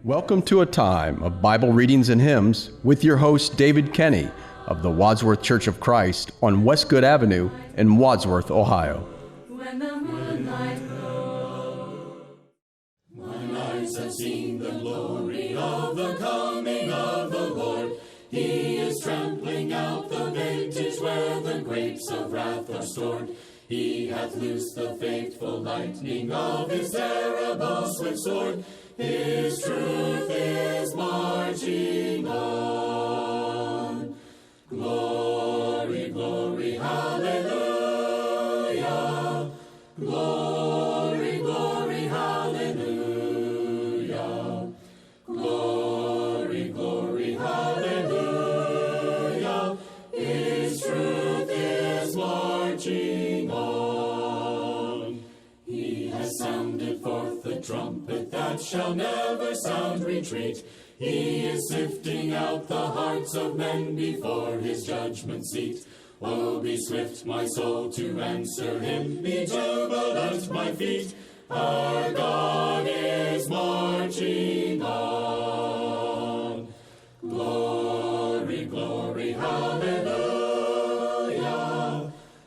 Welcome to a time of Bible readings and hymns with your host David Kenny of the Wadsworth Church of Christ on Westgood Avenue in Wadsworth, Ohio. When the moonlight glows, my eyes have seen the glory of the coming of the Lord. He is trampling out the vintage where the grapes of wrath are stored. He hath loosed the faithful lightning of his terrible swift sword. His truth is marching on. Glory, glory, hallelujah. Glory, glory, hallelujah. Glory, glory, hallelujah. His truth is marching on. He has sounded forth the trumpet that shall never sound retreat. He is sifting out the hearts of men before his judgment seat. Oh, be swift, my soul, to answer him. Be jubilant, my feet. Our God is marching on. Glory, glory, hallelujah.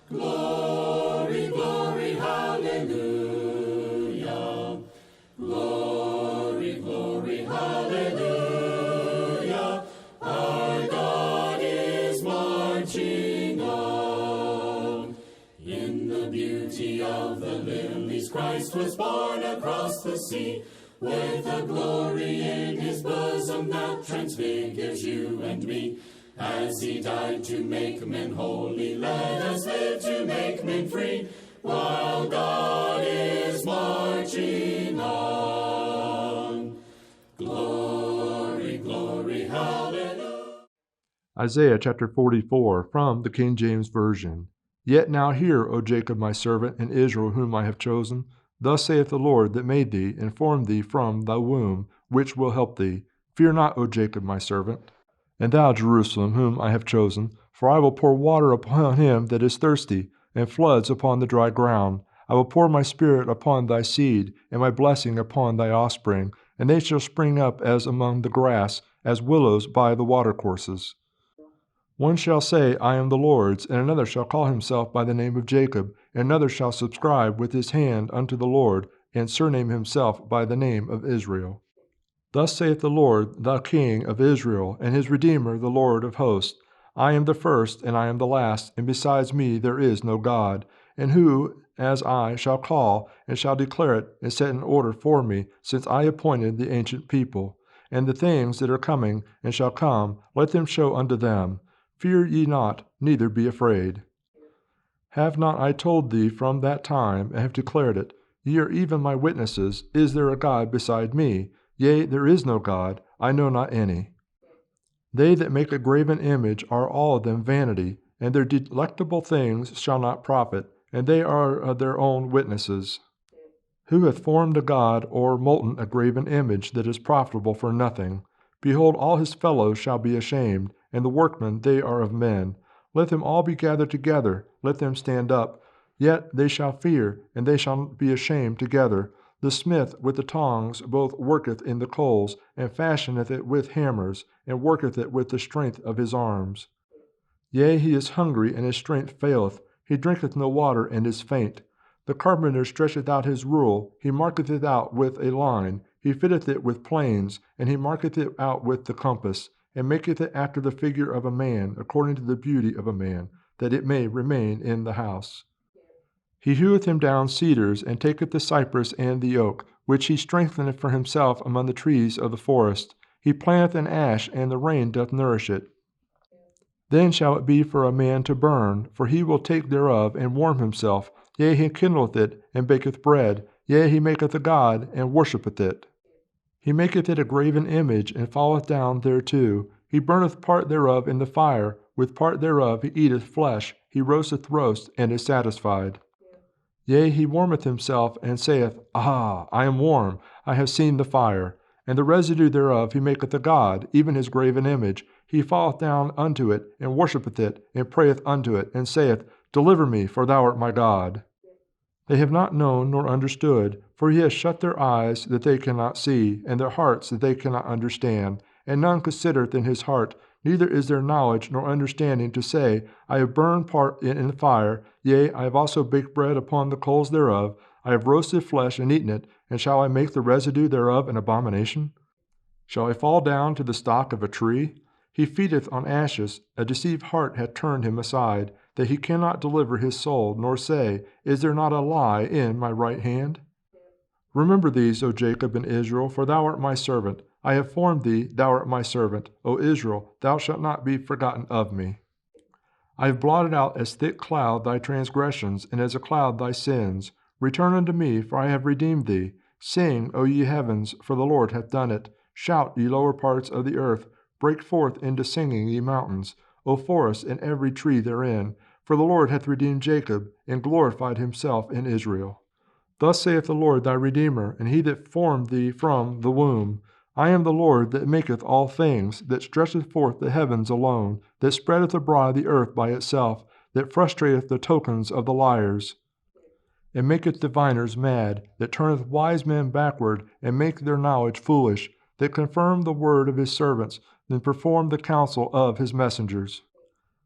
Glory, glory, hallelujah. Glory, glory, hallelujah. Our God is marching on. In the beauty of the lilies, Christ was born across the sea, with a glory in his bosom that transfigures you and me. As he died to make men holy, let us live to make men free, while God is marching on. Glory, glory, hallelujah. Isaiah chapter 44 from the King James Version. Yet now hear, O Jacob my servant, and Israel whom I have chosen. Thus saith the Lord that made thee, and formed thee from the womb, which will help thee. Fear not, O Jacob my servant, and thou Jerusalem whom I have chosen. For I will pour water upon him that is thirsty, and floods upon the dry ground. I will pour my spirit upon thy seed, and my blessing upon thy offspring, and they shall spring up as among the grass, as willows by the watercourses. One shall say, I am the Lord's, and another shall call himself by the name of Jacob, and another shall subscribe with his hand unto the Lord, and surname himself by the name of Israel. Thus saith the Lord, the King of Israel, and his Redeemer, the Lord of hosts, I am the first, and I am the last, and besides me there is no God. And who, as I, shall call, and shall declare it, and set in order for me, since I appointed the ancient people? And the things that are coming, and shall come, let them show unto them. Fear ye not, neither be afraid. Have not I told thee from that time, and have declared it? Ye are even my witnesses. Is there a God beside me? Yea, there is no God, I know not any. They that make a graven image are all of them vanity, and their delectable things shall not profit, and they are their own witnesses. Who hath formed a god, or molten a graven image that is profitable for nothing? Behold, all his fellows shall be ashamed, and the workmen they are of men. Let them all be gathered together, let them stand up. Yet they shall fear, and they shall be ashamed together. The smith with the tongs both worketh in the coals, and fashioneth it with hammers, and worketh it with the strength of his arms. Yea, he is hungry, and his strength faileth. He drinketh no water, and is faint. The carpenter stretcheth out his rule, he marketh it out with a line. He fitteth it with planes, and he marketh it out with the compass, and maketh it after the figure of a man, according to the beauty of a man, that it may remain in the house. He heweth him down cedars, and taketh the cypress and the oak, which he strengtheneth for himself among the trees of the forest. He planteth an ash, and the rain doth nourish it. Then shall it be for a man to burn, for he will take thereof, and warm himself. Yea, he kindleth it, and baketh bread. Yea, he maketh a god, and worshippeth it. He maketh it a graven image, and falleth down thereto. He burneth part thereof in the fire, with part thereof he eateth flesh. He roasteth roast, and is satisfied. Yea, he warmeth himself, and saith, Ah, I am warm, I have seen the fire. And the residue thereof he maketh a god, even his graven image. He falleth down unto it, and worshippeth it, and prayeth unto it, and saith, Deliver me, for thou art my God. They have not known nor understood, for he has shut their eyes that they cannot see, and their hearts that they cannot understand. And none considereth in his heart, neither is there knowledge nor understanding to say, I have burned part in the fire, yea, I have also baked bread upon the coals thereof, I have roasted flesh and eaten it, and shall I make the residue thereof an abomination? Shall I fall down to the stock of a tree? He feedeth on ashes, a deceived heart hath turned him aside, that he cannot deliver his soul, nor say, Is there not a lie in my right hand? Remember these, O Jacob and Israel, for thou art my servant. I have formed thee, thou art my servant. O Israel, thou shalt not be forgotten of me. I have blotted out as thick cloud thy transgressions, and as a cloud thy sins. Return unto me, for I have redeemed thee. Sing, O ye heavens, for the Lord hath done it. Shout, ye lower parts of the earth. Break forth into singing, ye mountains. O forest, and every tree therein. For the Lord hath redeemed Jacob, and glorified himself in Israel. Thus saith the Lord thy Redeemer, and he that formed thee from the womb. I am the Lord that maketh all things, that stretcheth forth the heavens alone, that spreadeth abroad the earth by itself, that frustrateth the tokens of the liars, and maketh diviners mad, that turneth wise men backward, and maketh their knowledge foolish, that confirm the word of his servants, and perform the counsel of his messengers.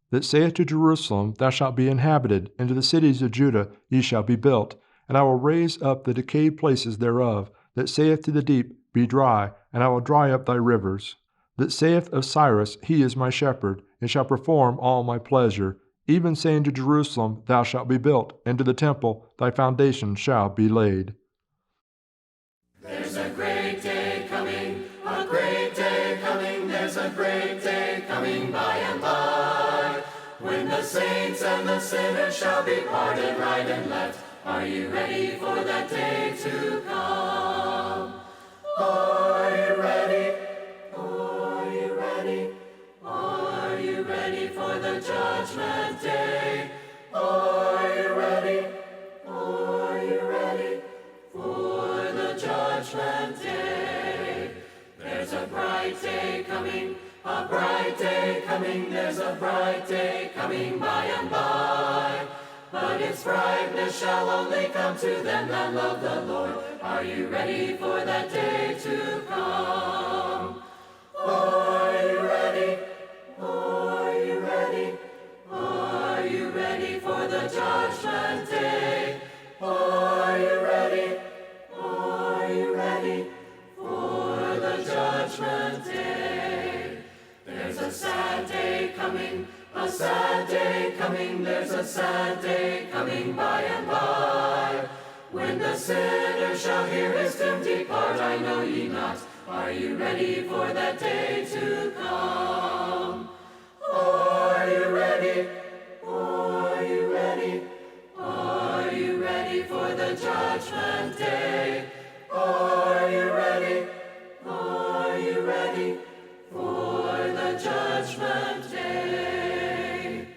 That saith to Jerusalem, Thou shalt be inhabited, and to the cities of Judah, Ye shall be built. And I will raise up the decayed places thereof. That saith to the deep, Be dry, and I will dry up thy rivers. That saith of Cyrus, He is my shepherd, and shall perform all my pleasure. Even saying to Jerusalem, Thou shalt be built, and to the temple, Thy foundation shall be laid. There's a great day coming, a great day coming, there's a great day coming by and by, when the saints and the sinners shall be parted right and left. Are you ready for that day to come? Are you ready? Are you ready? Are you ready for the judgment day? Are you ready? Are you ready for the judgment day? There's a bright day coming, a bright day coming, there's a bright day coming by and by. But its brightness shall only come to them that love the Lord. Are you ready for that day to come? Are you ready? Are you ready? Are you ready for the judgment day? Are you ready? Are you ready for the judgment day? There's a sad day coming, a sad day coming, there's a sad day coming by and by, when the sinner shall hear his doom depart. I know ye not. Are you ready for that day to come? Are you ready? Are you ready? Are you ready for the judgment day? Are you ready? Are you ready for the judgment day?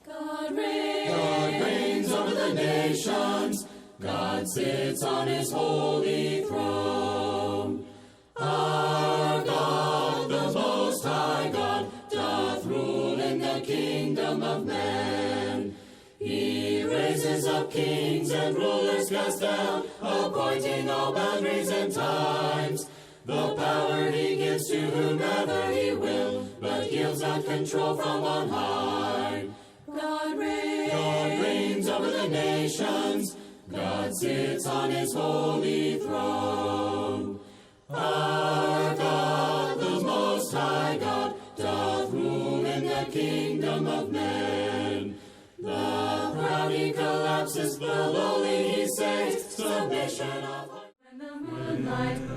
God reigns over the nations. God sits on his holy throne. Our God, the Most High God, doth rule in the kingdom of men. He raises up kings and rulers cast down, appointing all boundaries and times. The power he gives to whomever he will, but yields not control from on high. God reigns over the nations. God sits on his holy throne. Our God, the Most High God, doth rule in the kingdom of men. The proud he collapses, the lowly he saves, submission of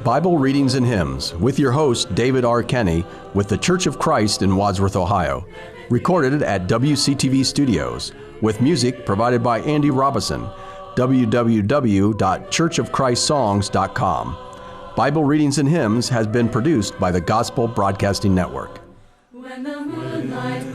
Bible Readings and Hymns with your host, David R. Kenny, with the Church of Christ in Wadsworth, Ohio. Recorded at WCTV Studios, with music provided by Andy Robison. www.churchofchristssongs.com. Bible Readings and Hymns has been produced by the Gospel Broadcasting Network. when the moonlight